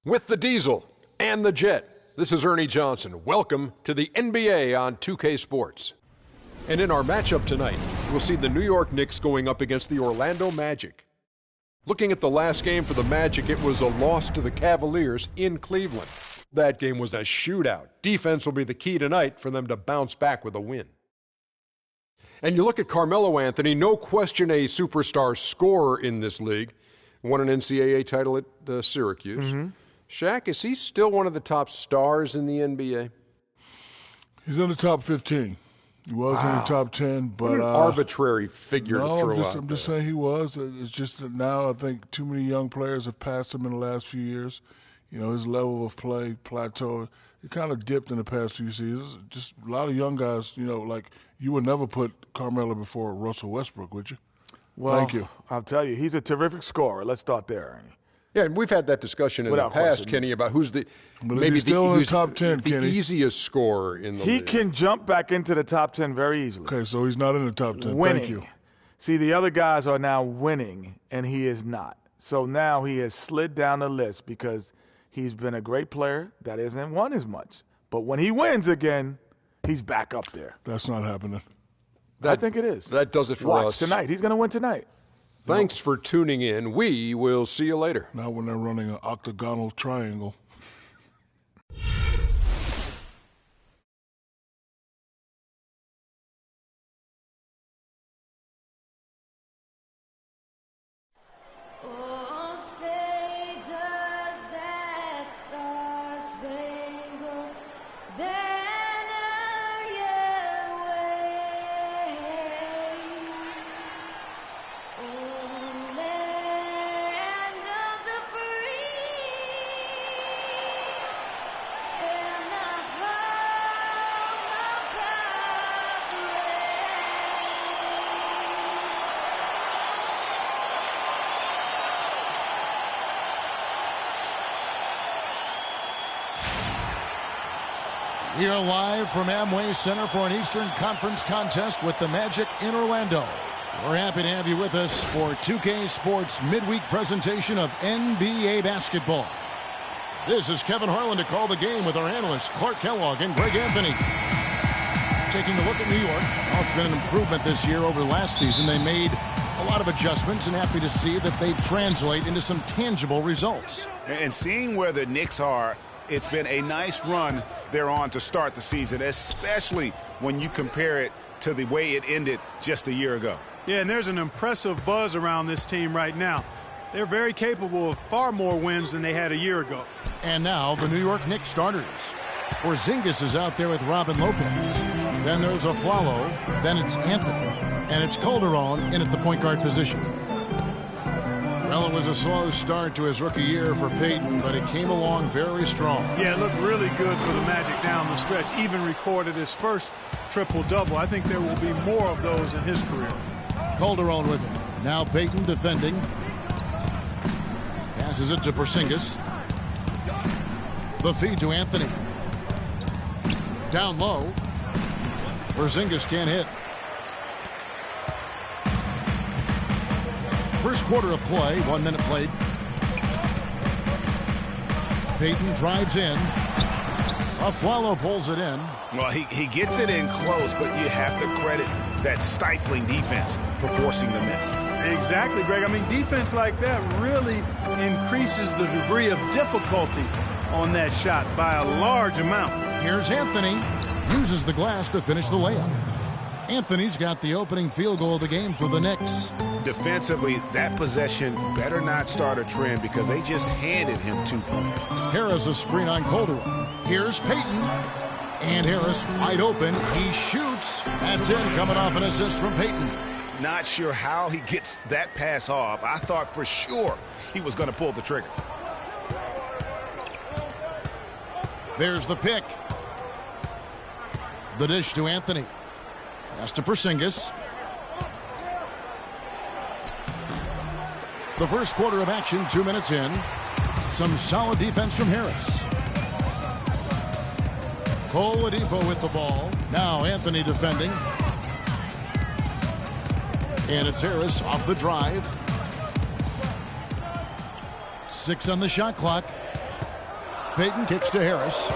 With the Diesel and the Jet, this is Ernie Johnson. Welcome to the NBA on 2K Sports. And in our matchup tonight, we'll see the New York Knicks going up against the Orlando Magic. Looking at the last game for the Magic, it was a loss to the Cavaliers in Cleveland. That game was a shootout. Defense will be the key tonight for them to bounce back with a win. And you look at Carmelo Anthony, no question a superstar scorer in this league. Won an NCAA title at Syracuse. Mm-hmm. Shaq, is he still one of the top stars in the NBA? He's in the top 15. He was in the top 10, but what an arbitrary figure to throw out. I'm just saying he was. It's just that now I think too many young players have passed him in the last few years. You know, his level of play plateaued. It kind of dipped in the past few seasons. Just a lot of young guys, you know, like you would never put Carmelo before Russell Westbrook, would you? Well, thank you. I'll tell you, he's a terrific scorer. Let's start there, Ernie. Yeah, and we've had that discussion in the past, Kenny, about who's the still in the top 10, the Kenny? easiest scorer in the league. He can jump back into the top 10 very easily. Okay, so he's not in the top 10. Winning. Thank you. See, the other guys are now winning, and he is not. So now he has slid down the list because he's been a great player that isn't won as much. But when he wins again, he's back up there. That's not happening. I think it is. That does it for Watch us. tonight. He's going to win tonight. Thanks for tuning in. We will see you later. Now when they're running an octagonal triangle. We are live from Amway Center for an Eastern Conference contest with the Magic in Orlando. We're happy to have you with us for 2K Sports midweek presentation of NBA basketball. This is Kevin Harlan to call the game with our analysts Clark Kellogg and Greg Anthony. Taking a look at New York. Well, it's been an improvement this year over last season. They made a lot of adjustments and happy to see that they translate into some tangible results. And seeing where the Knicks are, it's been a nice run they're on to start the season, especially when you compare it to the way it ended just a year ago. Yeah, and there's an impressive buzz around this team right now. They're very capable of far more wins than they had a year ago. And now the New York Knicks starters. Porzingis is out there with Robin Lopez. Then there's Aflalo. Then it's Anthony. And it's Calderon in at the point guard position. Well, it was a slow start to his rookie year for Payton, but it came along very strong. Yeah, it looked really good for the Magic down the stretch. Even recorded his first triple-double. I think there will be more of those in his career. Calderon with him. Now Payton defending. Passes it to Porzingis. The feed to Anthony. Down low. Porzingis can't hit. First quarter of play, 1 minute played. Payton drives in. Aflalo pulls it in. Well, he gets it in close, but you have to credit that stifling defense for forcing the miss. Exactly, Greg. I mean, defense like that really increases the degree of difficulty on that shot by a large amount. Here's Anthony. Uses the glass to finish the layup. Anthony's got the opening field goal of the game for the Knicks. Defensively, that possession better not start a trend because they just handed him 2 points. Harris a screen on Calderon. Here's Payton. And Harris wide open. He shoots. That's in, coming off an assist from Payton. Not sure how he gets that pass off. I thought for sure he was going to pull the trigger. There's the pick. The dish to Anthony. Pass to Porzingis. The first quarter of action, 2 minutes in. Some solid defense from Harris. Oladipo with the ball. Now Anthony defending. And it's Harris off the drive. 6 on the shot clock. Payton kicks to Harris.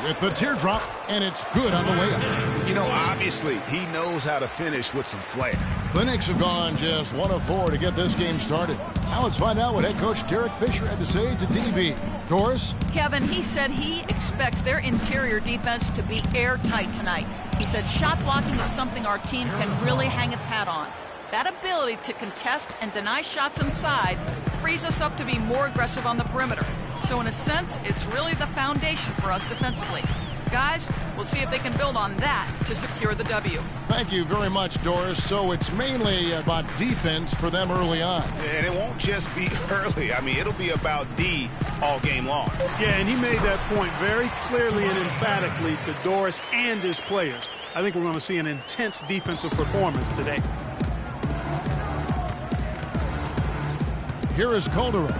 With the teardrop, and it's good on the way up. You know, obviously, he knows how to finish with some flair. The Knicks have gone just 1 of 4 to get this game started. Now let's find out what head coach Derek Fisher had to say to DB. Doris? Kevin, he said he expects their interior defense to be airtight tonight. He said shot blocking is something our team can really hang its hat on. That ability to contest and deny shots inside frees us up to be more aggressive on the perimeter. So in a sense, it's really the foundation for us defensively. Guys, we'll see if they can build on that to secure the W. Thank you very much, Doris. So it's mainly about defense for them early on. And it won't just be early. I mean, it'll be about D all game long. Yeah, and he made that point very clearly and emphatically to Doris and his players. I think we're going to see an intense defensive performance today. Here is Calderon.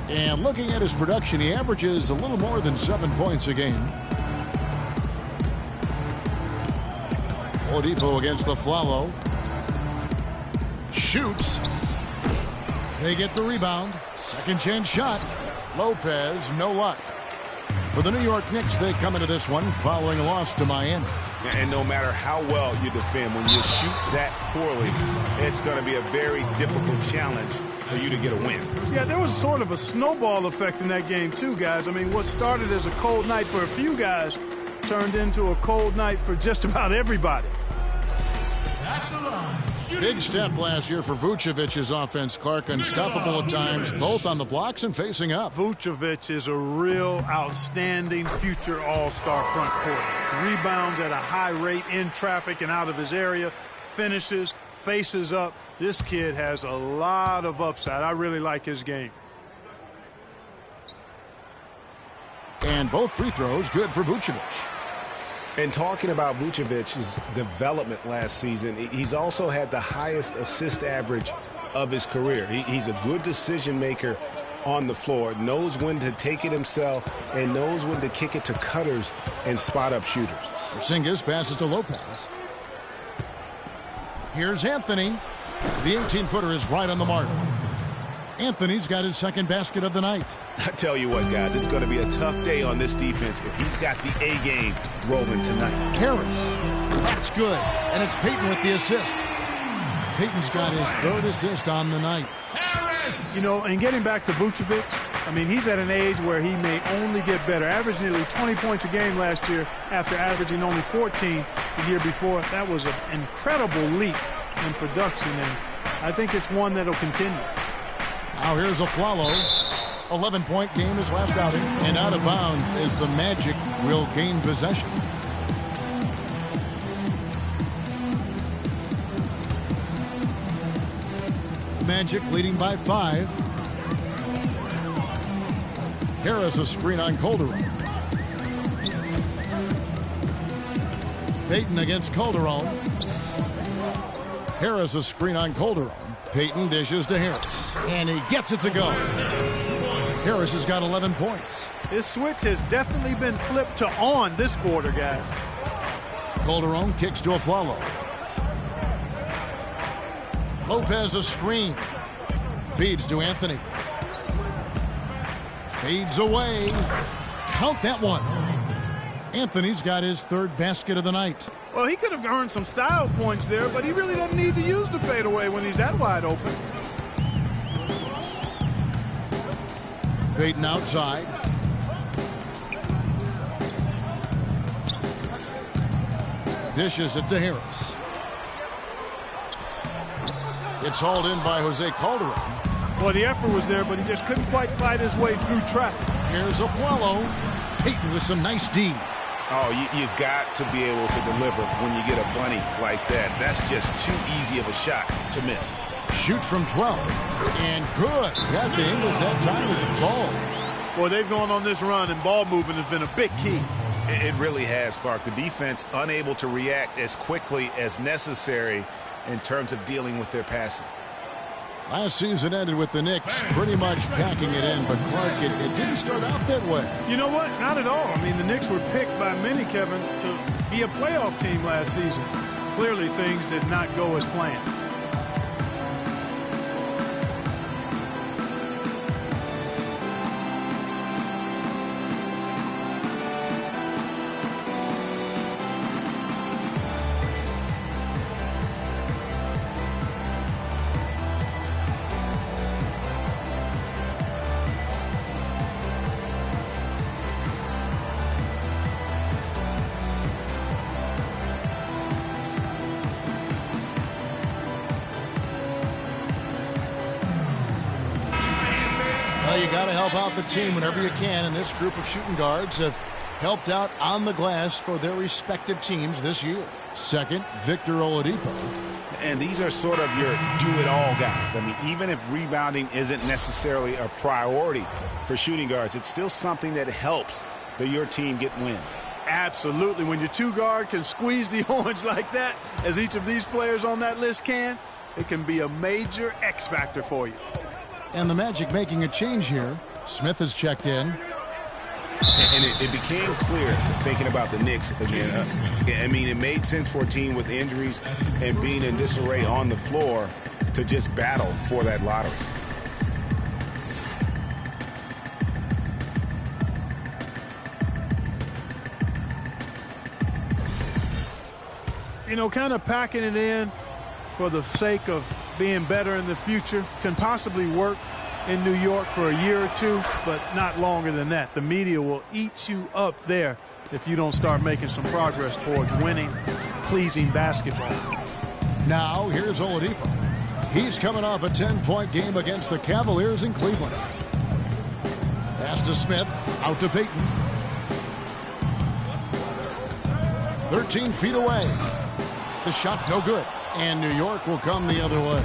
And looking at his production, he averages a little more than 7 points a game. Oladipo against the Flalo. Shoots. They get the rebound. Second chance shot. Lopez, no luck. For the New York Knicks, they come into this one following a loss to Miami. And no matter how well you defend, when you shoot that poorly, it's going to be a very difficult challenge for you to get a win. Yeah, there was sort of a snowball effect in that game too, guys. I mean, what started as a cold night for a few guys turned into a cold night for just about everybody. Big step last year for Vucevic's offense, Clark. Unstoppable at times, both on the blocks and facing up. Vucevic is a real outstanding future all-star front court. Rebounds at a high rate in traffic and out of his area. Finishes, faces up. This kid has a lot of upside. I really like his game. And both free throws good for Vucevic. And talking about Vucevic's development last season, he's also had the highest assist average of his career. He's a good decision maker on the floor, knows when to take it himself, and knows when to kick it to cutters and spot up shooters. Porzingis passes to Lopez. Here's Anthony. The 18-footer is right on the mark. Anthony's got his second basket of the night. I tell you what, guys, it's going to be a tough day on this defense if he's got the A game rolling tonight. Harris. That's good. And it's Payton with the assist. Payton's got his third assist on the night. Harris! You know, and getting back to Vucevic, I mean, he's at an age where he may only get better. Averaged nearly 20 points a game last year after averaging only 14 the year before. That was an incredible leap in production, and I think it's one that'll continue. Now here's a Flalo. 11-point game his last outing. And out of bounds as the Magic will gain possession. Magic leading by 5. Harris a screen on Calderon. Payton against Calderon. Harris a screen on Calderon. Payton dishes to Harris. And he gets it to go. Harris has got 11 points. This switch has definitely been flipped to on this quarter, guys. Calderon kicks to a Flalo. Lopez a screen. Feeds to Anthony. Fades away. Count that one. Anthony's got his third basket of the night. Well, he could have earned some style points there, but he really doesn't need to use the fadeaway when he's that wide open. Payton outside. Dishes it to Harris. It's hauled in by Jose Calderon. Well, the effort was there, but he just couldn't quite fight his way through traffic. Here's a Flalo. Payton with some nice D. Oh, you've got to be able to deliver when you get a bunny like that. That's just too easy of a shot to miss. Shoots from 12. And good. Got the Ingles that time as it falls. Boy, they've gone on this run, and ball movement has been a big key. It really has, Clark. The defense unable to react as quickly as necessary in terms of dealing with their passing. Last season ended with the Knicks pretty much packing it in, but Clark, it didn't start out that way. You know what? Not at all. I mean, the Knicks were picked by many, Kevin, to be a playoff team last season. Clearly, things did not go as planned. Well, you got to help out the team whenever you can, and this group of shooting guards have helped out on the glass for their respective teams this year. Second, Victor Oladipo. And these are sort of your do-it-all guys. I mean, even if rebounding isn't necessarily a priority for shooting guards, it's still something that helps your team get wins. Absolutely. When your two guard can squeeze the orange like that, as each of these players on that list can, it can be a major X factor for you. And the Magic making a change here. Smith has checked in. And it became clear, thinking about the Knicks again. I mean, it made sense for a team with injuries and being in disarray on the floor to just battle for that lottery. You know, kind of packing it in for the sake of being better in the future can possibly work in New York for a year or two, but not longer than that. The media will eat you up there if you don't start making some progress towards winning, pleasing basketball. Now, here's Oladipo. He's coming off a 10-point game against the Cavaliers in Cleveland. Pass to Smith, out to Payton. 13 feet away. The shot no good, and New York will come the other way.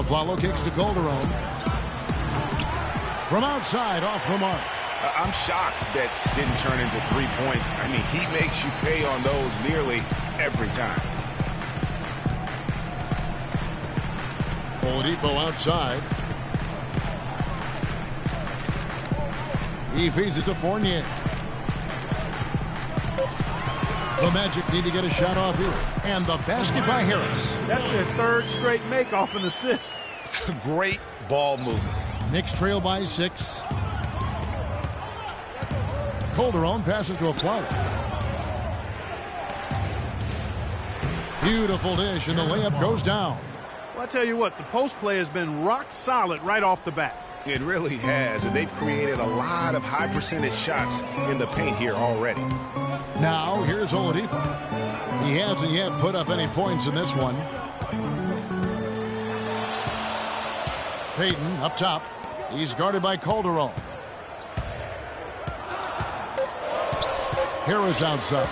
Flalo kicks to Calderon. From outside, off the mark. I'm shocked that didn't turn into 3 points. I mean, he makes you pay on those nearly every time. Oladipo outside. He feeds it to Fournier. The Magic need to get a shot off here. And the basket by Harris. That's their third straight make off an assist. Great ball movement. Knicks trail by 6. Calderon passes to a flower. Beautiful dish, and the layup goes down. Well, I tell you what, the post play has been rock solid right off the bat. It really has, and they've created a lot of high percentage shots in the paint here already. Now, here's Oladipo. He hasn't yet put up any points in this one. Payton up top. He's guarded by Calderon. Harris outside.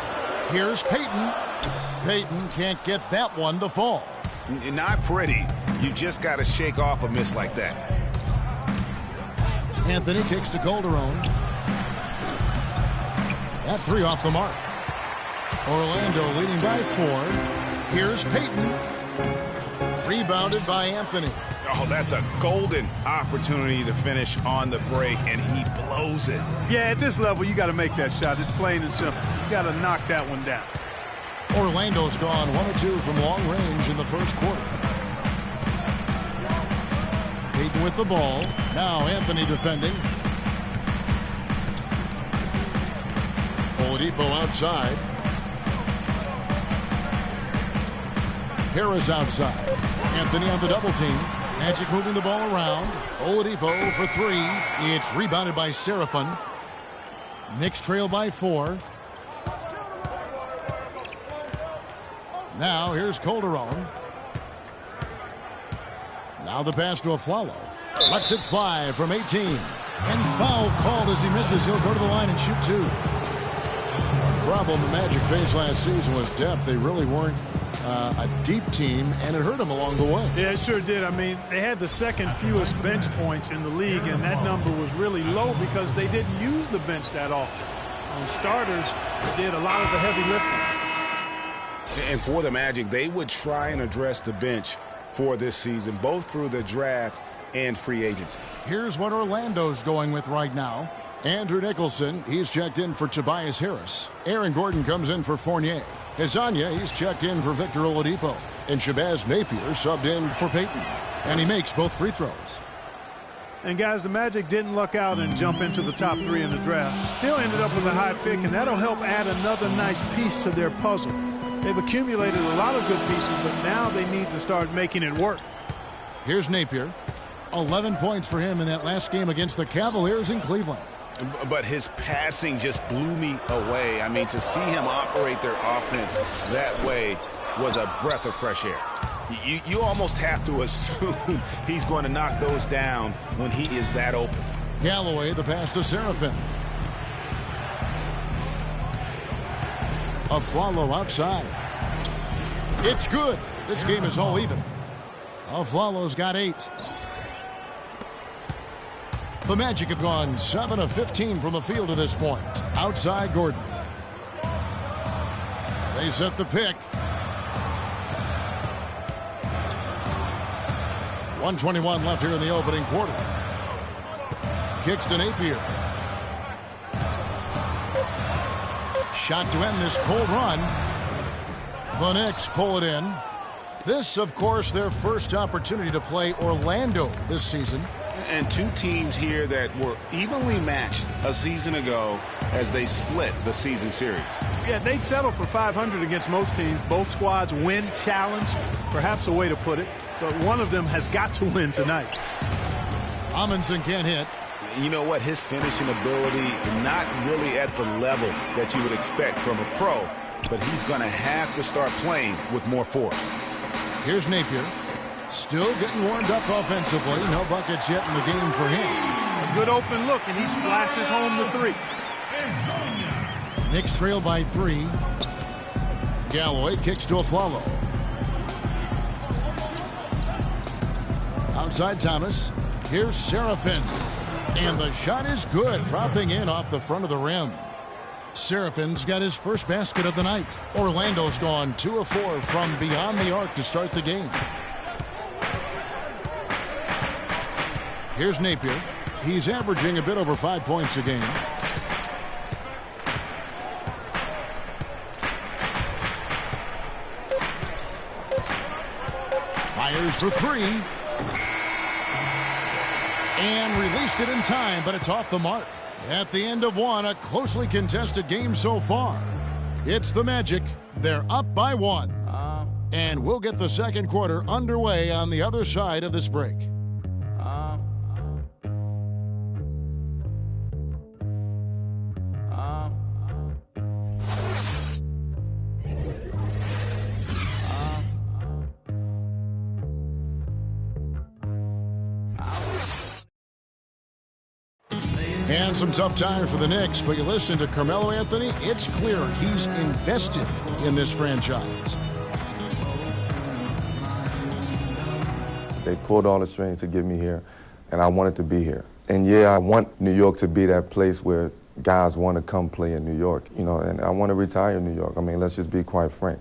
Here's Payton. Payton can't get that one to fall. Not pretty. You just got to shake off a miss like that. Anthony kicks to Calderon. That 3 off the mark. Orlando leading by 4. Here's Payton. Rebounded by Anthony. Oh, that's a golden opportunity to finish on the break, and he blows it. Yeah, at this level, you got to make that shot. It's plain and simple. You got to knock that one down. Orlando's gone 1 of 2 from long range in the first quarter. Payton with the ball. Now Anthony defending. Oladipo outside. Harris outside. Anthony on the double team. Magic moving the ball around. Oladipo for 3. It's rebounded by Seraphin. Knicks trail by 4. Now here's Calderon. Now the pass to Aflalo. Lets it fly from 18. And foul called as he misses. He'll go to the line and shoot 2. The problem the Magic faced last season was depth. They really weren't a deep team, and it hurt them along the way. Yeah, it sure did. I mean, they had the second fewest bench points in the league, and that number was really low because they didn't use the bench that often. Starters did a lot of the heavy lifting. And for the Magic, they would try and address the bench for this season, both through the draft and free agency. Here's what Orlando's going with right now. Andrew Nicholson, he's checked in for Tobias Harris. Aaron Gordon comes in for Fournier. Hezonja, he's checked in for Victor Oladipo. And Shabazz Napier subbed in for Payton. And he makes both free throws. And guys, the Magic didn't luck out and jump into the top 3 in the draft. Still ended up with a high pick, and that'll help add another nice piece to their puzzle. They've accumulated a lot of good pieces, but now they need to start making it work. Here's Napier. 11 points for him in that last game against the Cavaliers in Cleveland. But his passing just blew me away. I mean, to see him operate their offense that way was a breath of fresh air. You almost have to assume he's going to knock those down when he is that open. Galloway, the pass to Serafin. Aflalo outside. It's good. This game is all even. Aflalo's got 8. The Magic have gone 7 of 15 from the field to this point. Outside Gordon. They set the pick. 1:21 left here in the opening quarter. Kicks to Napier. Shot to end this cold run. The Knicks pull it in. This, of course, their first opportunity to play Orlando this season. And two teams here that were evenly matched a season ago as they split the season series. Yeah, they'd settle for 500 against most teams. Both squads win challenge, perhaps a way to put it. But one of them has got to win tonight. Amundsen can't hit. You know what? His finishing ability, not really at the level that you would expect from a pro, but he's going to have to start playing with more force. Here's Napier. Still getting warmed up offensively. No buckets yet in the game for him. A good open look, and he splashes home the 3. Knicks trail by 3. Galloway kicks to Aflalo. Outside Thomas. Here's Serafin. And the shot is good, dropping in off the front of the rim. Serafin's got his first basket of the night. Orlando's gone 2 of 4 from beyond the arc to start the game. Here's Napier. He's averaging a bit over 5 points a game. Fires for 3. And released it in time, but it's off the mark. At the end of one, a closely contested game so far. It's the Magic. They're up by 1. And we'll get the second quarter underway on the other side of this break. And some tough times for the Knicks, but you listen to Carmelo Anthony, it's clear he's invested in this franchise. They pulled all the strings to get me here, and I wanted to be here. And yeah, I want New York to be that place where guys want to come play in New York, you know, and I want to retire in New York. I mean, let's just be quite frank.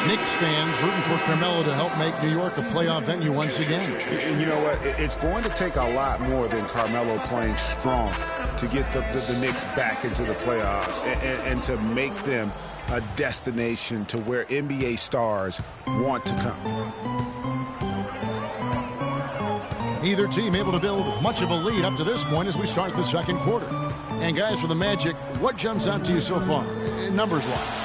Knicks fans rooting for Carmelo to help make New York a playoff venue once again. You know what? It's going to take a lot more than Carmelo playing strong to get the Knicks back into the playoffs and to make them a destination to where NBA stars want to come. Neither team able to build much of a lead up to this point as we start the second quarter. And guys, for the Magic, what jumps out to you so far, numbers-wise?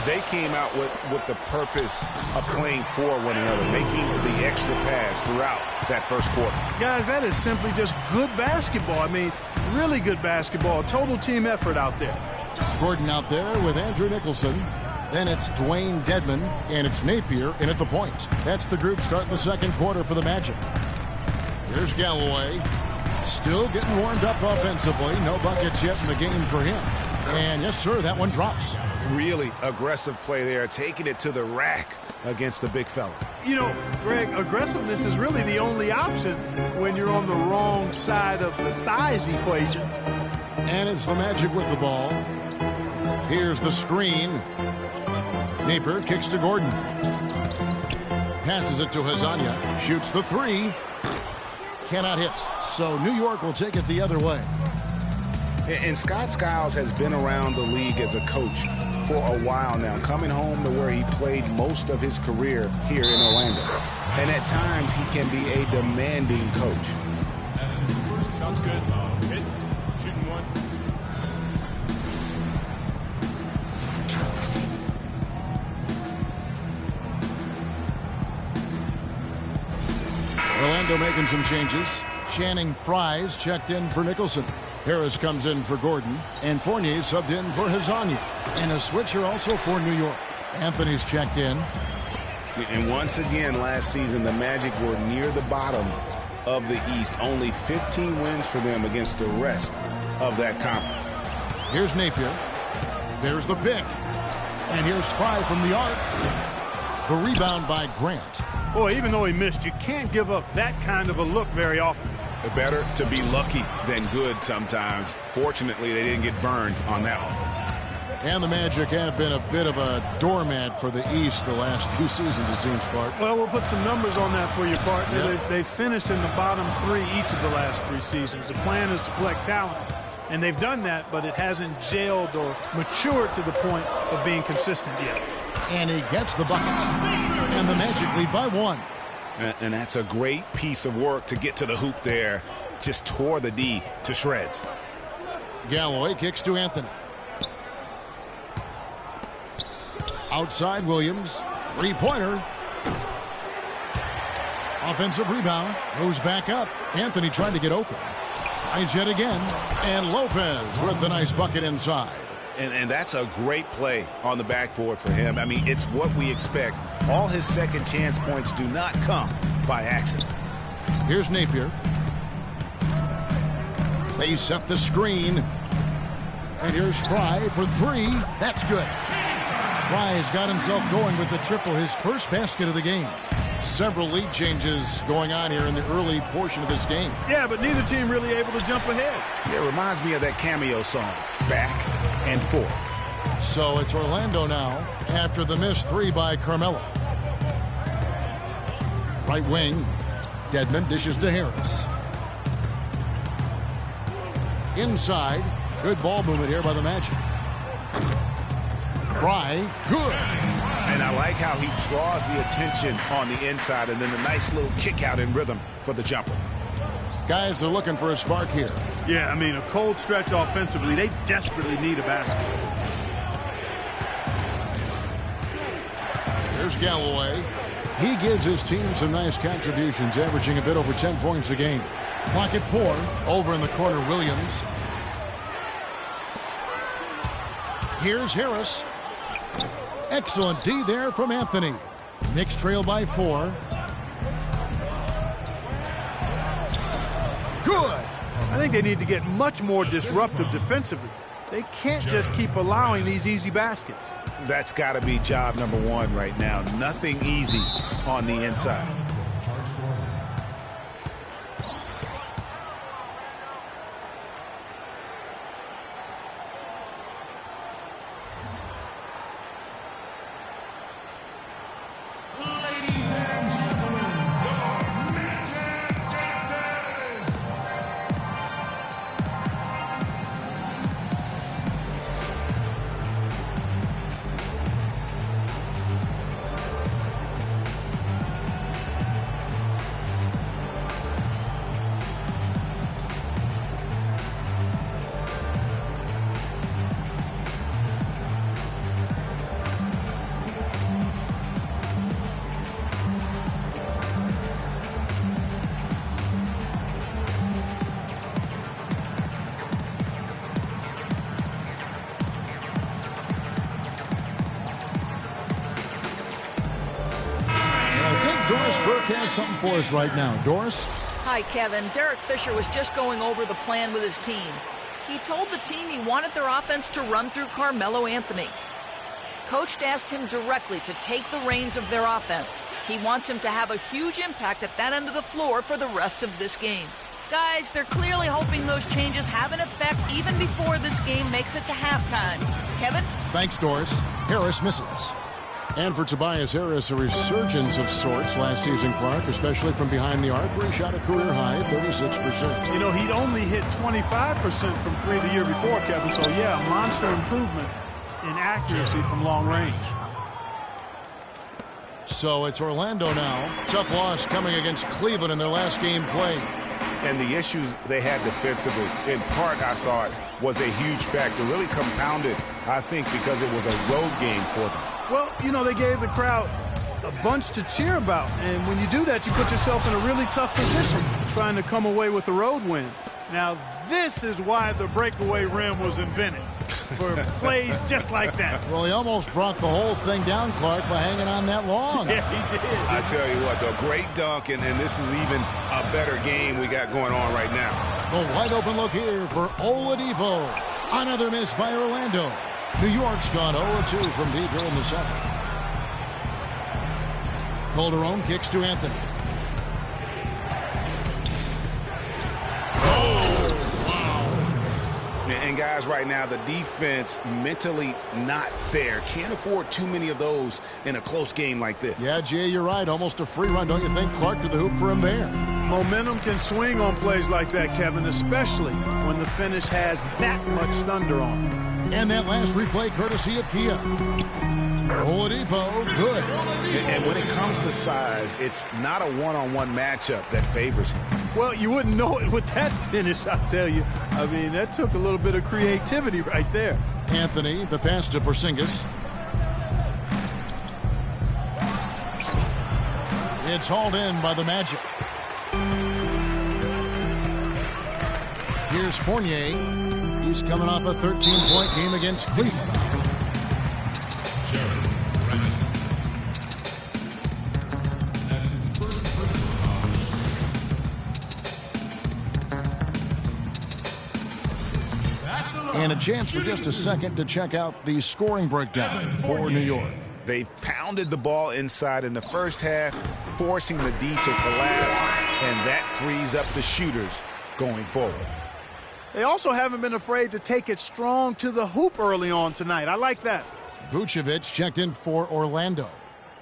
They came out with the purpose of playing for one another, making the extra pass throughout that first quarter. Guys, that is simply just good basketball. I mean, really good basketball. Total team effort out there. Gordon out there with Andrew Nicholson. Then it's Dwayne Dedman, and it's Napier in at the point. That's the group starting the second quarter for the Magic. Here's Galloway. Still getting warmed up offensively. No buckets yet in the game for him. And yes, sir, that one drops. Really aggressive play there, taking it to the rack against the big fella. You know, Greg, aggressiveness is really the only option when you're on the wrong side of the size equation. And it's the Magic with the ball. Here's the screen. Napier kicks to Gordon. Passes it to Hazanya. Shoots the 3. Cannot hit. So New York will take it the other way. And Scott Skiles has been around the league as a coach for a while now, coming home to where he played most of his career here in Orlando. And at times, he can be a demanding coach. Sounds good. Hit. Shooting 1. Orlando making some changes. Channing Frye's checked in for Nicholson. Harris comes in for Gordon, and Fournier subbed in for Hazanya. And a switcher also for New York. Anthony's checked in. And once again, last season, the Magic were near the bottom of the East. Only 15 wins for them against the rest of that conference. Here's Napier. There's the pick. And here's Fry from the arc. The rebound by Grant. Boy, even though he missed, you can't give up that kind of a look very often. Better to be lucky than good sometimes. Fortunately, they didn't get burned on that one. And the Magic have been a bit of a doormat for the East the last few seasons, it seems, Clark. Well, we'll put some numbers on that for you, partner. Yep. They've finished in the bottom 3 each of the last 3 seasons. The plan is to collect talent, and they've done that, but it hasn't gelled or matured to the point of being consistent yet. And he gets the bucket. And the Magic lead by 1. And that's a great piece of work to get to the hoop there. Just tore the D to shreds. Galloway kicks to Anthony. Outside Williams. 3-pointer. Offensive rebound. Goes back up. Anthony trying to get open. Tries yet again. And Lopez with the nice bucket inside. And that's a great play on the backboard for him. I mean, it's what we expect. All his second chance points do not come by accident. Here's Napier. They set the screen. And here's Fry for 3. That's good. Fry's got himself going with the triple, his first basket of the game. Several lead changes going on here in the early portion of this game. Yeah, but neither team really able to jump ahead. Yeah, it reminds me of that cameo song, Back and Forth. So it's Orlando now after the missed 3 by Carmelo. Right wing, Dedmon dishes to Harris. Inside, good ball movement here by the Magic. Fry, good. And I like how he draws the attention on the inside and then the nice little kick out in rhythm for the jumper. Guys are looking for a spark here. Yeah, I mean, a cold stretch offensively. They desperately need a basket. There's Galloway. He gives his team some nice contributions, averaging a bit over 10 points a game. Clock at 4. Over in the corner, Williams. Here's Harris. Excellent D there from Anthony. Knicks trail by 4. Good. I think they need to get much more disruptive defensively. They can't just keep allowing these easy baskets. That's got to be job number 1 right now. Nothing easy on the inside. Doris Burke has something for us right now. Doris? Hi, Kevin. Derek Fisher was just going over the plan with his team. He told the team he wanted their offense to run through Carmelo Anthony. Coach asked him directly to take the reins of their offense. He wants him to have a huge impact at that end of the floor for the rest of this game. Guys, they're clearly hoping those changes have an effect even before this game makes it to halftime. Kevin? Thanks, Doris. Harris misses. And for Tobias Harris, a resurgence of sorts last season, Clark, especially from behind the arc, where he shot a career-high 36%. You know, he'd only hit 25% from 3 the year before, Kevin. So, yeah, a monster improvement in accuracy from long range. So it's Orlando now. Tough loss coming against Cleveland in their last game played. And the issues they had defensively, in part, I thought, was a huge factor. Really compounded, I think, because it was a road game for them. Well, you know, they gave the crowd a bunch to cheer about. And when you do that, you put yourself in a really tough position trying to come away with a road win. Now, this is why the breakaway rim was invented. for plays just like that. Well, he almost brought the whole thing down, Clark, by hanging on that long. Yeah, he did. I tell you what, though, great dunk, and this is even a better game we got going on right now. The wide open look here for Oladipo. Another miss by Orlando. New York's gone 0-2 from deep here in the second. Calderon kicks to Anthony. And guys, right now, the defense mentally not there. Can't afford too many of those in a close game like this. Yeah, Jay, you're right. Almost a free run, don't you think? Clark to the hoop for him there. Momentum can swing on plays like that, Kevin, especially when the finish has that much thunder on it. And that last replay courtesy of Kia. Oladipo, good. And when it comes to size, it's not a one-on-one matchup that favors him. Well, you wouldn't know it with that finish, I tell you. I mean, that took a little bit of creativity right there. Anthony, the pass to Porzingis. It's hauled in by the Magic. Here's Fournier. He's coming off a 13-point game against Cleveland. And a chance for just a second to check out the scoring breakdown for New York. They've pounded the ball inside in the first half, forcing the D to collapse, and that frees up the shooters going forward. They also haven't been afraid to take it strong to the hoop early on tonight. I like that. Vucevic checked in for Orlando.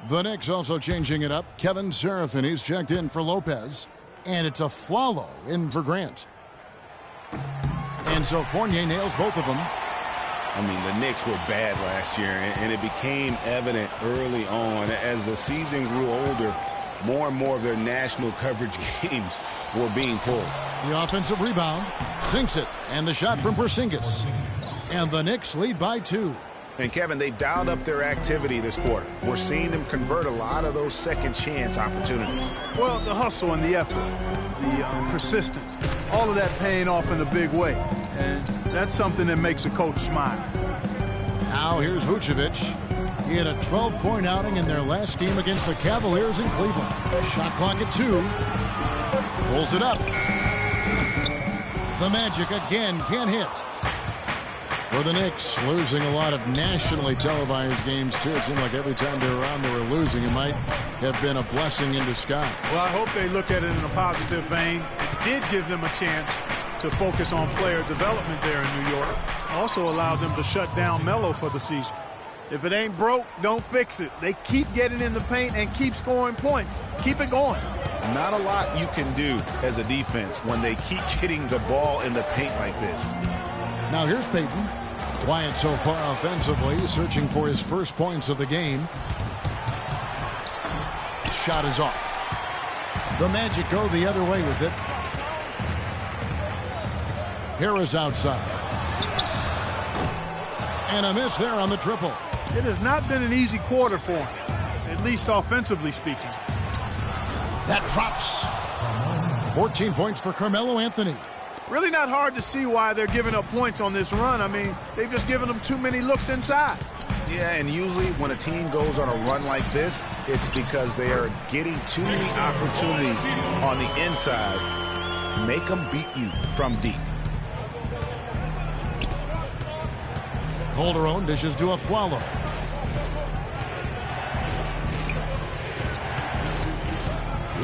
The Knicks also changing it up. Kevin Serafin, he's checked in for Lopez. And it's a Flalo in for Grant. And so Fournier nails both of them. I mean, the Knicks were bad last year, and it became evident early on. As the season grew older, more and more of their national coverage games were being pulled. The offensive rebound, sinks it, and the shot from Porzingis. And the Knicks lead by 2. And, Kevin, they've dialed up their activity this quarter. We're seeing them convert a lot of those second chance opportunities. Well, the hustle and the effort, the persistence, all of that paying off in a big way. And that's something that makes a coach smile. Now here's Vucevic. He had a 12-point outing in their last game against the Cavaliers in Cleveland. Shot clock at 2. Pulls it up. The Magic again can't hit. For the Knicks, losing a lot of nationally televised games, too. It seemed like every time they were on, they were losing. It might have been a blessing in disguise. Well, I hope they look at it in a positive vein. It did give them a chance to focus on player development there in New York. Also allowed them to shut down Melo for the season. If it ain't broke, don't fix it. They keep getting in the paint and keep scoring points. Keep it going. Not a lot you can do as a defense when they keep getting the ball in the paint like this. Now here's Payton. Quiet so far offensively, searching for his first points of the game. Shot is off. The Magic go the other way with it. Harris outside. And a miss there on the triple. It has not been an easy quarter for him, at least offensively speaking. That drops. 14 points for Carmelo Anthony. Really not hard to see why they're giving up points on this run. I mean, they've just given them too many looks inside. Yeah, and usually when a team goes on a run like this, it's because they are getting too many opportunities on the inside. Make them beat you from deep. Calderon dishes to a Flalo.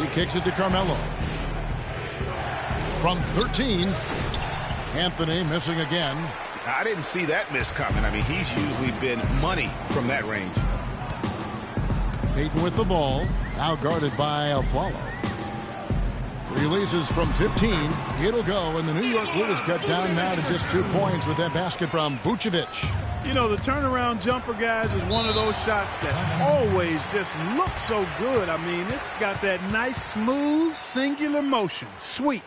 He kicks it to Carmelo. From 13, Anthony missing again. I didn't see that miss coming. I mean, he's usually been money from that range. Payton with the ball, now guarded by Flalo. Releases from 15. It'll go, and the New York Blues cut down now to just 2 points with that basket from Vucevic. You know, the turnaround jumper, guys, is one of those shots that always just looks so good. I mean, it's got that nice, smooth, singular motion. Sweet.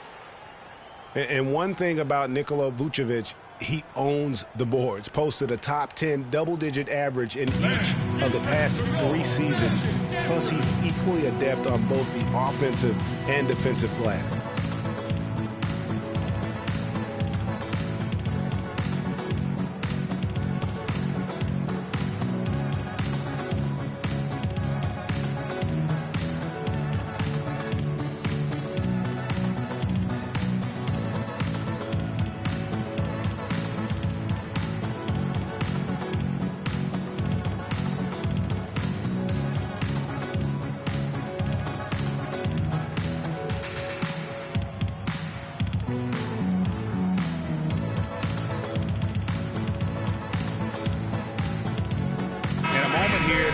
And one thing about Nikola Vucevic, he owns the boards. Posted a top 10 double-digit average in each of the past 3 seasons. Plus, he's equally adept on both the offensive and defensive glass.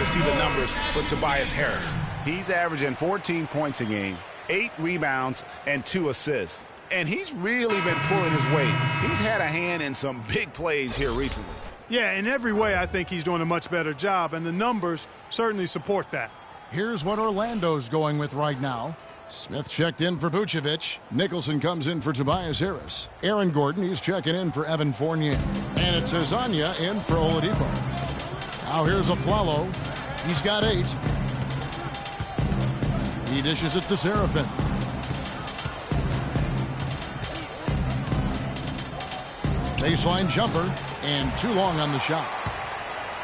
see the numbers for Tobias Harris. He's averaging 14 points a game, 8 rebounds, and 2 assists. And he's really been pulling his weight. He's had a hand in some big plays here recently. Yeah, in every way, I think he's doing a much better job, and the numbers certainly support that. Here's what Orlando's going with right now. Smith checked in for Vucevic. Nicholson comes in for Tobias Harris. Aaron Gordon, he's checking in for Evan Fournier. And it's Hezonja in for Oladipo. Now here's Aflalo. He's got 8. He dishes it to Serafin. Baseline jumper, and too long on the shot.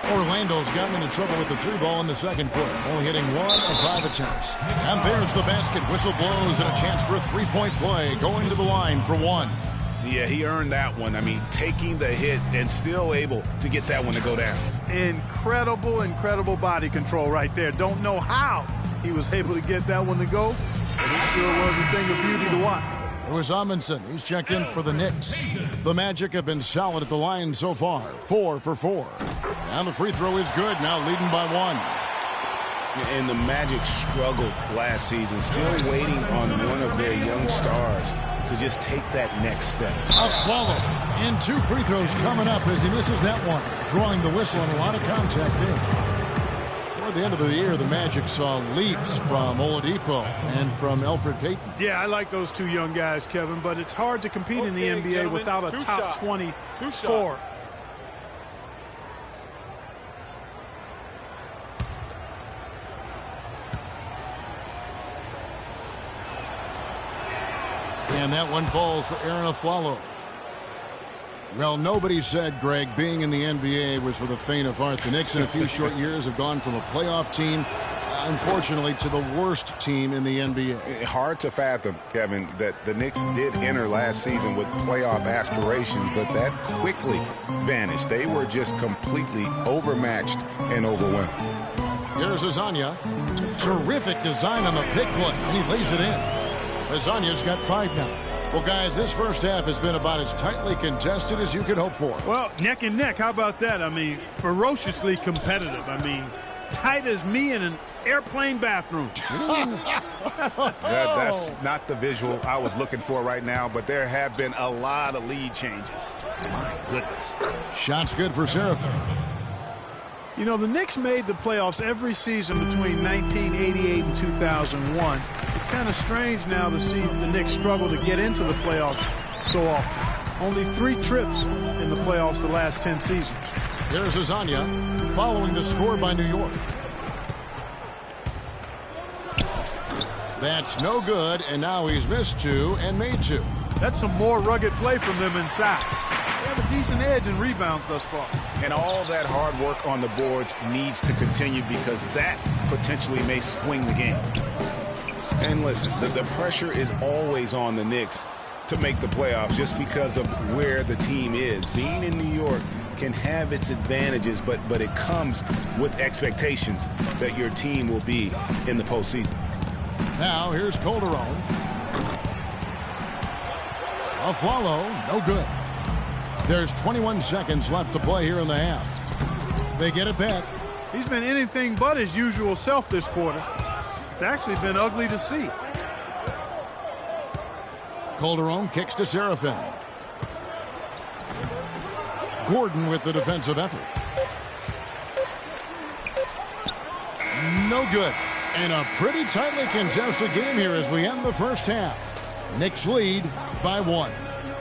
Orlando's gotten into trouble with the 3 ball in the second quarter, only hitting 1 of 5 attempts. And there's the basket. Whistle blows and a chance for a 3-point play, going to the line for 1. Yeah, he earned that one. I mean, taking the hit and still able to get that one to go down. Incredible body control right there. Don't know how he was able to get that one to go, but it sure was a thing of beauty to watch. It was Amundsen. He's checked in for the Knicks. The Magic have been solid at the line so far. 4 for 4. And the free throw is good, now leading by 1. And the Magic struggled last season, still waiting on one of their young stars to just take that next step. Aflalo. And 2 free throws coming up as he misses that one. Drawing the whistle and a lot of contact there. Toward the end of the year, the Magic saw leaps from Oladipo and from Elfrid Payton. Yeah, I like those 2 young guys, Kevin, but it's hard to compete in the NBA without a top 20 scorer. And that one falls for Aaron Aflalo. Well, nobody said, Greg, being in the NBA was for the faint of heart. The Knicks in a few short years have gone from a playoff team, unfortunately, to the worst team in the NBA. Hard to fathom, Kevin, that the Knicks did enter last season with playoff aspirations, but that quickly vanished. They were just completely overmatched and overwhelmed. Here's Hezonja. Terrific design on the pick play, and he lays it in. Hezonja's got 5 now. Well, guys, this first half has been about as tightly contested as you could hope for. Well, neck and neck. How about that? I mean, ferociously competitive. I mean, tight as me in an airplane bathroom. That's not the visual I was looking for right now, but there have been a lot of lead changes. My goodness. Shot's good for Serafin. You know, the Knicks made the playoffs every season between 1988 and 2001. It's kind of strange now to see the Knicks struggle to get into the playoffs so often. Only 3 trips in the playoffs the last 10 seasons. Here's Hezonja following the score by New York. That's no good, and now he's missed 2 and made 2. That's some more rugged play from them inside. They have a decent edge in rebounds thus far. And all that hard work on the boards needs to continue because that potentially may swing the game. And listen, the pressure is always on the Knicks to make the playoffs just because of where the team is. Being in New York can have its advantages, but it comes with expectations that your team will be in the postseason. Now here's Calderon. Aflalo, no good. There's 21 seconds left to play here in the half. They get it back. He's been anything but his usual self this quarter. It's actually been ugly to see. Calderon kicks to Serafin. Gordon with the defensive effort. No good. And a pretty tightly contested game here as we end the first half. Knicks lead by 1.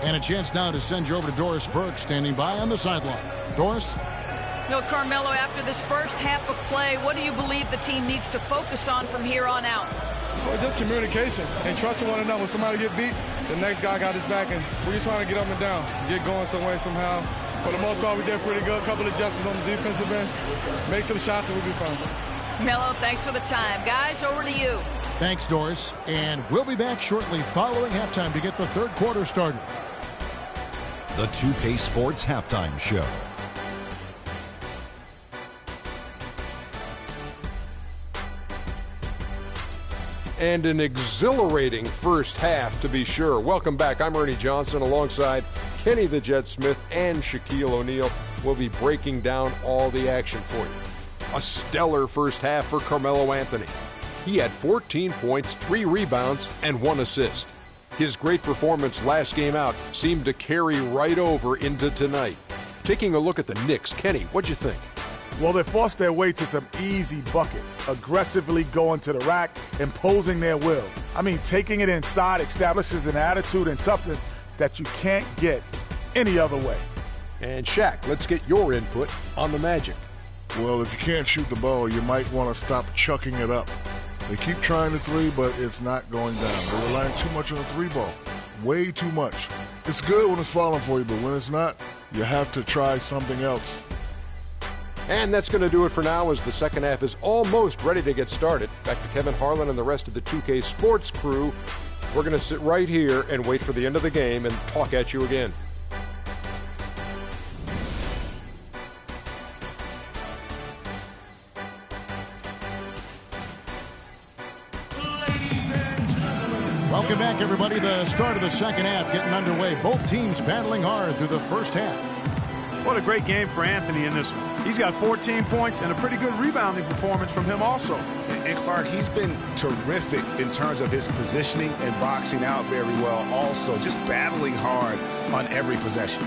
And a chance now to send you over to Doris Burke, standing by on the sideline. Doris? No, Carmelo, after this first half of play, what do you believe the team needs to focus on from here on out? Well, just communication and trusting one another. When somebody get beat, the next guy got his back, and we're just trying to get up and down, get going some way, somehow. For the most part, we did pretty good. A couple of adjustments on the defensive end. Make some shots, and we'll be fine. Melo, thanks for the time. Guys, over to you. Thanks, Doris. And we'll be back shortly following halftime to get the third quarter started. The 2K Sports Halftime Show. And an exhilarating first half, to be sure. Welcome back. I'm Ernie Johnson alongside Kenny the Jet Smith and Shaquille O'Neal. We'll be breaking down all the action for you. A stellar first half for Carmelo Anthony. He had 14 points, 3 rebounds, and 1 assist. His great performance last game out seemed to carry right over into tonight. Taking a look at the Knicks, Kenny, what'd you think? Well, they forced their way to some easy buckets, aggressively going to the rack, imposing their will. I mean, taking it inside establishes an attitude and toughness that you can't get any other way. And Shaq, let's get your input on the Magic. Well, if you can't shoot the ball, you might want to stop chucking it up. They keep trying the three, but it's not going down. They're relying too much on the three ball. Way too much. It's good when it's falling for you, but when it's not, you have to try something else. And that's going to do it for now as the second half is almost ready to get started. Back to Kevin Harlan and the rest of the 2K Sports crew. We're going to sit right here and wait for the end of the game and talk at you again. Welcome back, everybody. The start of the second half getting underway. Both teams battling hard through the first half. What a great game for Anthony in this one. He's got 14 points and a pretty good rebounding performance from him also. And Clark, he's been terrific in terms of his positioning and boxing out very well also, just battling hard on every possession.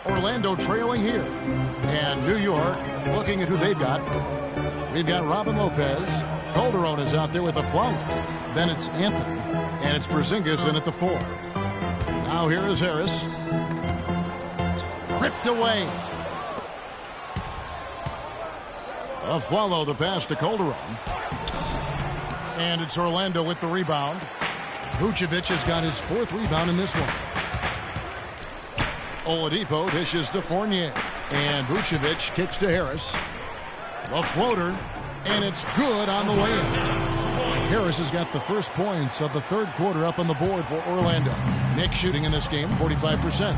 Orlando trailing here. And New York looking at who they've got. We've got Robin Lopez. Calderon is out there with a follow. Then it's Anthony. And it's Porzingis in at the 4. Now here is Harris. Ripped away. A follow, the pass to Calderon. And it's Orlando with the rebound. Vucevic has got his 4th rebound in this one. Oladipo dishes to Fournier. And Vucevic kicks to Harris. A floater. And it's good on the way in. Harris has got the first points of the third quarter up on the board for Orlando. Knicks shooting in this game 45%.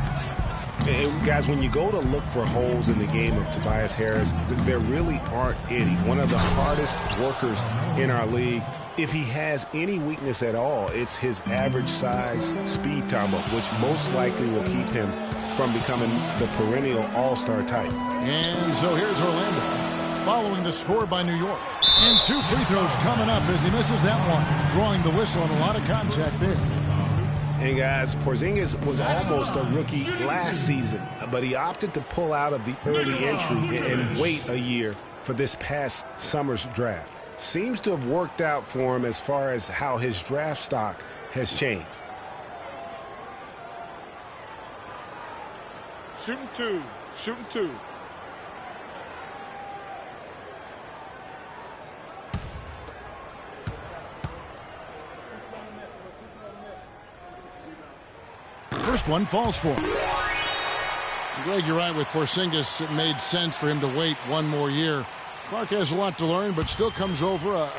And guys, when you go to look for holes in the game of Tobias Harris, there really aren't any. One of the hardest workers in our league. If he has any weakness at all, it's his average size speed combo, which most likely will keep him from becoming the perennial all-star type. And so here's Orlando following the score by New York. And 2 free throws coming up as he misses that one, drawing the whistle and a lot of contact there. And guys, Porzingis was almost a rookie last season, but he opted to pull out of the early entry and wait a year for this past summer's draft. Seems to have worked out for him as far as how his draft stock has changed. Shooting two. Shooting two. First one falls for him. Greg, you're right with Porzingis. It made sense for him to wait one more year. Clark has a lot to learn, but still comes over,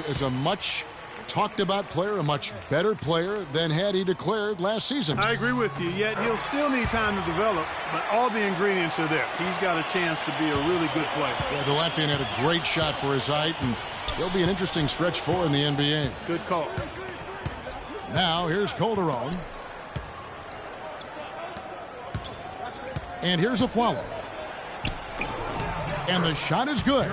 as a much talked about player, a much better player than had he declared last season. I agree with you, yet he'll still need time to develop, but all the ingredients are there. He's got a chance to be a really good player. Yeah, the Latvian had a great shot for his height, and he'll be an interesting stretch for in the NBA. Good call. Now here's Calderon. And here's Aflalo. And the shot is good.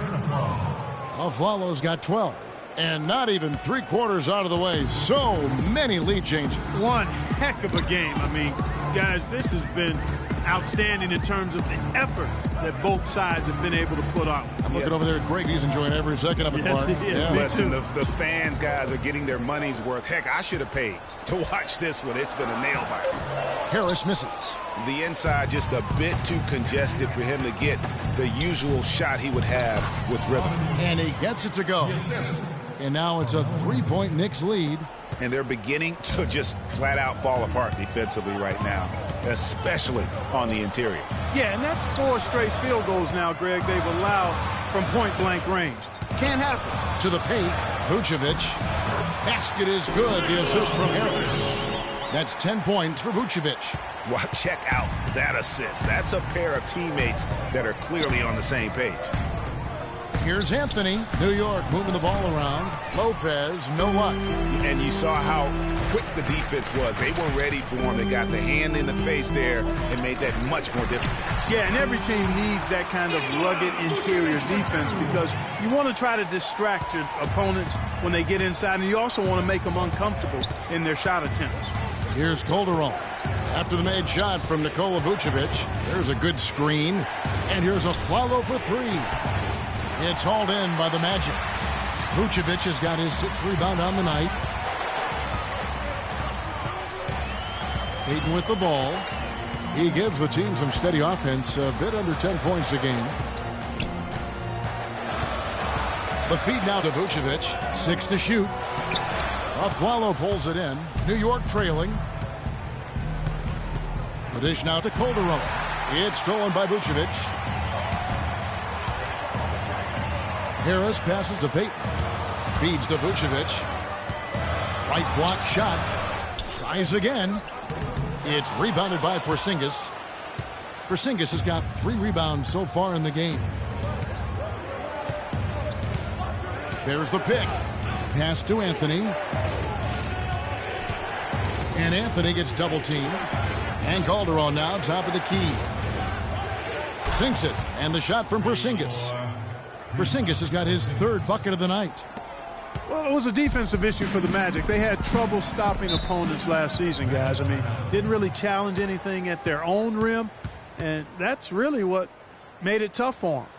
Aflalo's got 12. And not even 3/4 out of the way. So many lead changes. One heck of a game. I mean, guys, this has been outstanding in terms of the effort that both sides have been able to put out. I'm looking over there at Greg. He's enjoying every second of it, Clark. Yeah. Listen, the fans, guys, are getting their money's worth. Heck, I should have paid to watch this one. It's been a nail-biter. Harris misses. The inside just a bit too congested for him to get the usual shot he would have with rhythm. And he gets it to go. And now it's a 3-point Knicks lead. And they're beginning to just flat out fall apart defensively right now, especially on the interior. Yeah, and that's 4 straight field goals now, Greg, they've allowed from point-blank range. Can't happen. To the paint, Vucevic. Basket is good. The assist from Harris. That's 10 points for Vucevic. Well, check out that assist. That's a pair of teammates that are clearly on the same page. Here's Anthony. New York moving the ball around. Lopez, no luck. And you saw how quick the defense was. They were ready for him. They got the hand in the face there and made that much more difficult. Yeah, and every team needs that kind of rugged interior defense because you want to try to distract your opponents when they get inside, and you also want to make them uncomfortable in their shot attempts. Here's Calderon. After the made shot from Nikola Vucevic, there's a good screen. And here's a follow for 3. It's hauled in by the Magic. Vucevic has got his 6th rebound on the night. Payton with the ball. He gives the team some steady offense, a bit under 10 points a game. The feed now to Vucevic. 6 to shoot. Afflalo pulls it in. New York trailing. The dish now to Calderon. It's stolen by Vucevic. Harris passes to Payton. Feeds to Vucevic. Right block shot. Tries again. It's rebounded by Porzingis. Porzingis has got 3 rebounds so far in the game. There's the pick. Pass to Anthony. And Anthony gets double teamed. And Calderon now top of the key. Sinks it. And the shot from Porzingis. Porzingis has got his 3rd bucket of the night. Well, it was a defensive issue for the Magic. They had trouble stopping opponents last season, guys. I mean, didn't really challenge anything at their own rim, and that's really what made it tough for them.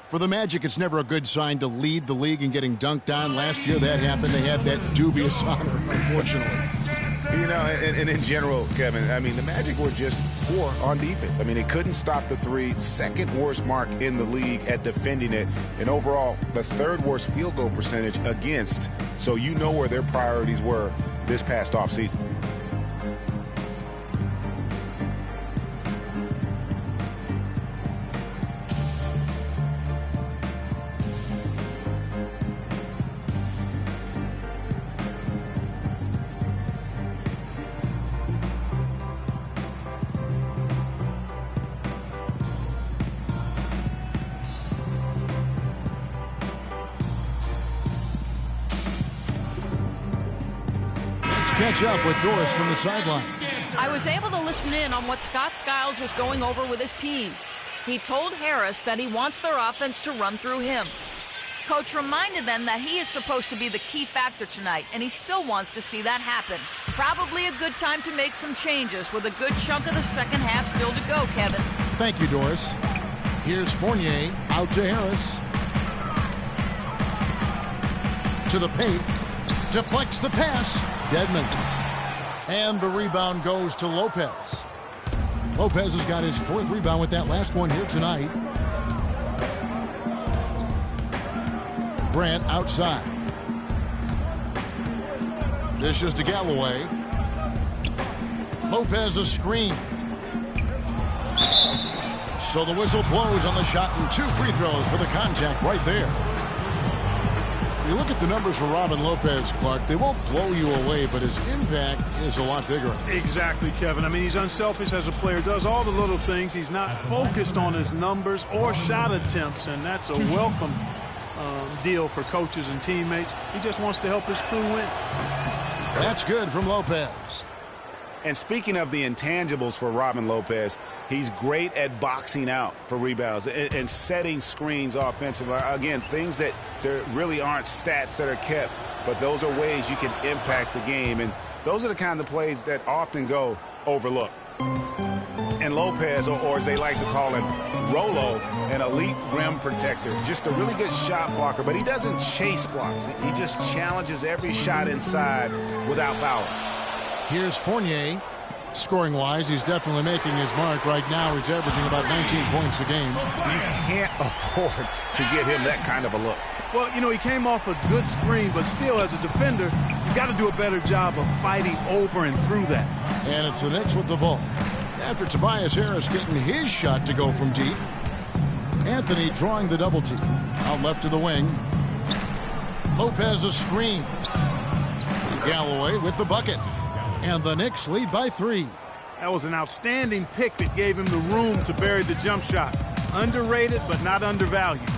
For the Magic, it's never a good sign to lead the league in getting dunked on. Last year that happened. They had that dubious honor, unfortunately. You know, and in general, Kevin, I mean, the Magic were just poor on defense. I mean, they couldn't stop the 3, 2nd worst mark in the league at defending it, and overall, the 3rd worst field goal percentage against. So you know where their priorities were this past offseason. Catch up with Doris from the sideline. I was able to listen in on what Scott Skiles was going over with his team. He told Harris that he wants their offense to run through him. Coach reminded them that he is supposed to be the key factor tonight, and he still wants to see that happen. Probably a good time to make some changes with a good chunk of the second half still to go, Kevin. Thank you, Doris. Here's Fournier out to Harris. To the paint. Deflects the pass. Dedmon. And the rebound goes to Lopez. Lopez has got his 4th rebound with that last one here tonight. Grant outside. Dishes to Galloway. Lopez a screen. So the whistle blows on the shot and 2 free throws for the contact right there. You look at the numbers for Robin Lopez, Clark, they won't blow you away, but his impact is a lot bigger. Exactly, Kevin. I mean, he's unselfish as a player, does all the little things. He's not focused on his numbers or shot attempts, and that's a welcome deal for coaches and teammates. He just wants to help his crew win. That's good from Lopez. And speaking of the intangibles for Robin Lopez, he's great at boxing out for rebounds and setting screens offensively. Again, things that there really aren't stats that are kept, but those are ways you can impact the game. And those are the kind of plays that often go overlooked. And Lopez, or as they like to call him, Rolo, an elite rim protector, just a really good shot blocker, but he doesn't chase blocks. He just challenges every shot inside without fouling. Here's Fournier. Scoring-wise, he's definitely making his mark. Right now, he's averaging about 19 points a game. You can't afford to get him that kind of a look. Well, you know, he came off a good screen, but still, as a defender, you got to do a better job of fighting over and through that. And it's the Knicks with the ball. After Tobias Harris getting his shot to go from deep. Anthony drawing the double team. Out left to the wing. Lopez a screen. Galloway with the bucket. And the Knicks lead by 3. That was an outstanding pick that gave him the room to bury the jump shot. Underrated, but not undervalued.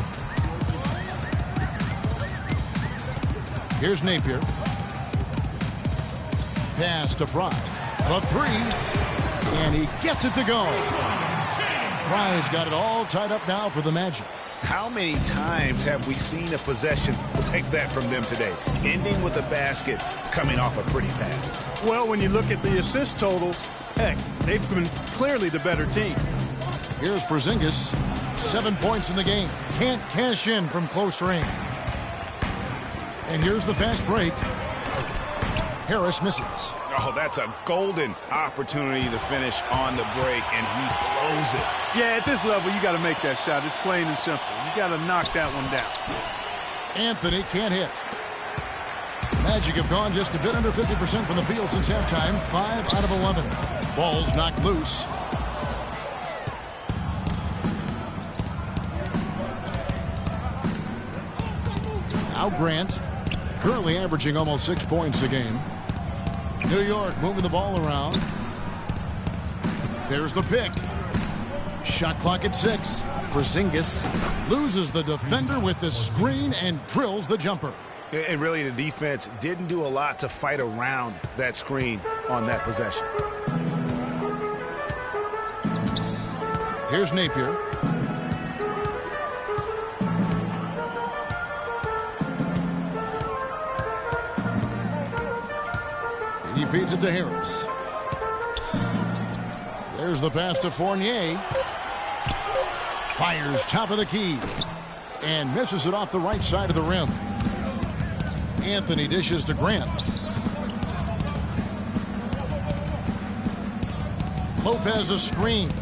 Here's Napier. Pass to Fry. A 3. And he gets it to go. Fry's got it all tied up now for the Magic. How many times have we seen a possession like that from them today? Ending with a basket, coming off a pretty pass. Well, when you look at the assist totals, heck, they've been clearly the better team. Here's Porzingis. 7 points in the game. Can't cash in from close range. And here's the fast break. Harris misses. Oh, that's a golden opportunity to finish on the break, and he blows it. Yeah, at this level, you got to make that shot. It's plain and simple. You got to knock that one down. Anthony can't hit. Magic have gone just a bit under 50% from the field since halftime. 5 out of 11. Ball's knocked loose. Now Grant, currently averaging almost 6 points a game. New York moving the ball around. There's the pick. Shot clock at 6. Porzingis loses the defender with the screen and drills the jumper. And really, the defense didn't do a lot to fight around that screen on that possession. Here's Napier. He feeds it to Harris. There's the pass to Fournier. Fires top of the key. And misses it off the right side of the rim. Anthony dishes to Grant. Lopez a screen.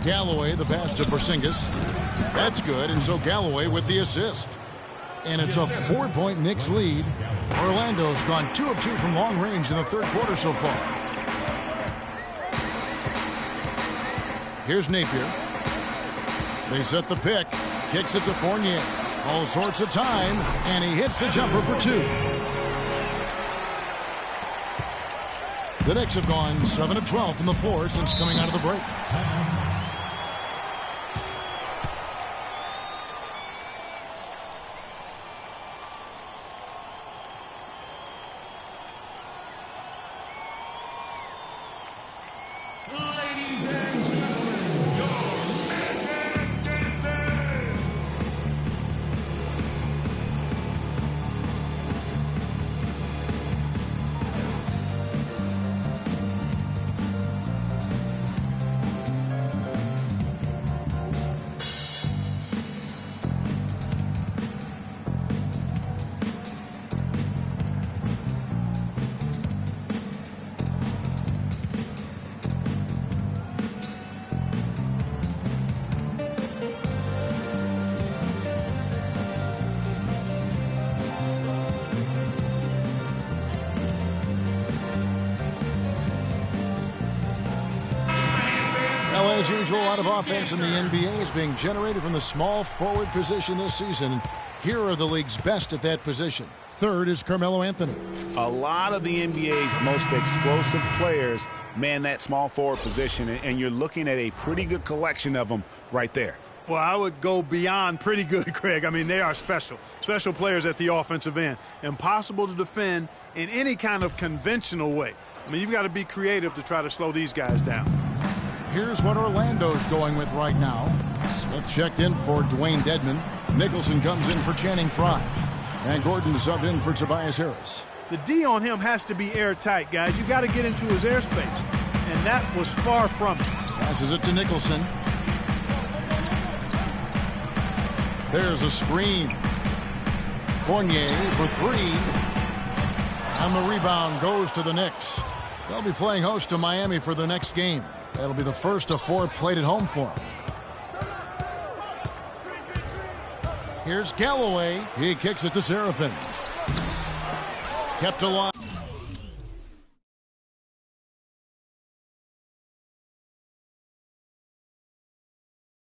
Galloway the pass to Porzingis. That's good, and so Galloway with the assist. And it's a 4-point Knicks lead. Orlando's gone 2 of 2 from long range in the third quarter so far. Here's Napier. They set the pick. Kicks it to Fournier. All sorts of time, and he hits the jumper for 2. The Knicks have gone 7 of 12 from the floor since coming out of the break. As usual, a lot of offense in the NBA is being generated from the small forward position this season. Here are the league's best at that position. Third is Carmelo Anthony. A lot of the NBA's most explosive players man that small forward position, and you're looking at a pretty good collection of them right there. Well, I would go beyond pretty good, Craig. I mean, they are special players at the offensive end. Impossible to defend in any kind of conventional way. I mean, you've got to be creative to try to slow these guys down. Here's what Orlando's going with right now. Smith checked in for Dwayne Dedman. Nicholson comes in for Channing Frye. And Gordon subbed in for Tobias Harris. The D on him has to be airtight, guys. You got to get into his airspace. And that was far from it. Passes it to Nicholson. There's a screen. Fournier for three. And the rebound goes to the Knicks. They'll be playing host to Miami for the next game. That'll be the first of 4 played at home for them. Here's Galloway. He kicks it to Seraphin. Kept alive.